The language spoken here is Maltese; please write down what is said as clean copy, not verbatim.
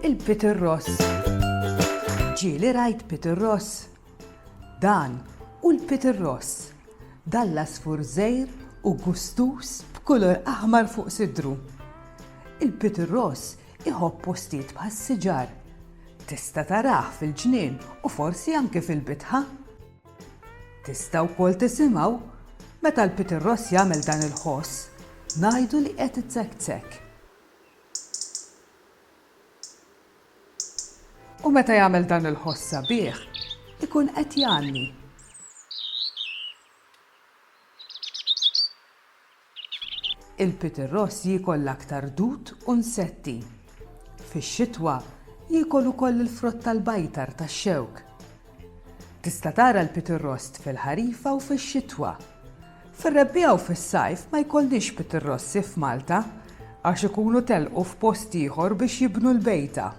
il-Peter Ross. Ġieli rajt Peter Ross. Dan u l-Peter Ross. Dall-asfur żgħir u gustus b'kulur aħmar fuq sidru. Il-Peter Ross iħobb postijiet bħas-siġar. Tista' tarah fil-ġnien u forsi anke fil-bitħa. Tista' wkoll tisimgħu meta l-Peter Ross jagħmel dan il-ħoss, ngħidu li qed itzekzek. U meta jagħmel dan il-ħoss sabiħ, ikun qed janni. Il-Peter Ross jiekol l-aktar dut u nsetti. Fix-xitwa jiekol ukoll il-frott tal-bajtar tax-xewk. Tista' tara l-Peter Ross fil-ħarifa u fix-xitwa. Fir-rebbija u fis-sajf ma jkollniex Peter Rossi f'Malta għax ikunu telqu f'post ieħor biex jibnu l-bejta.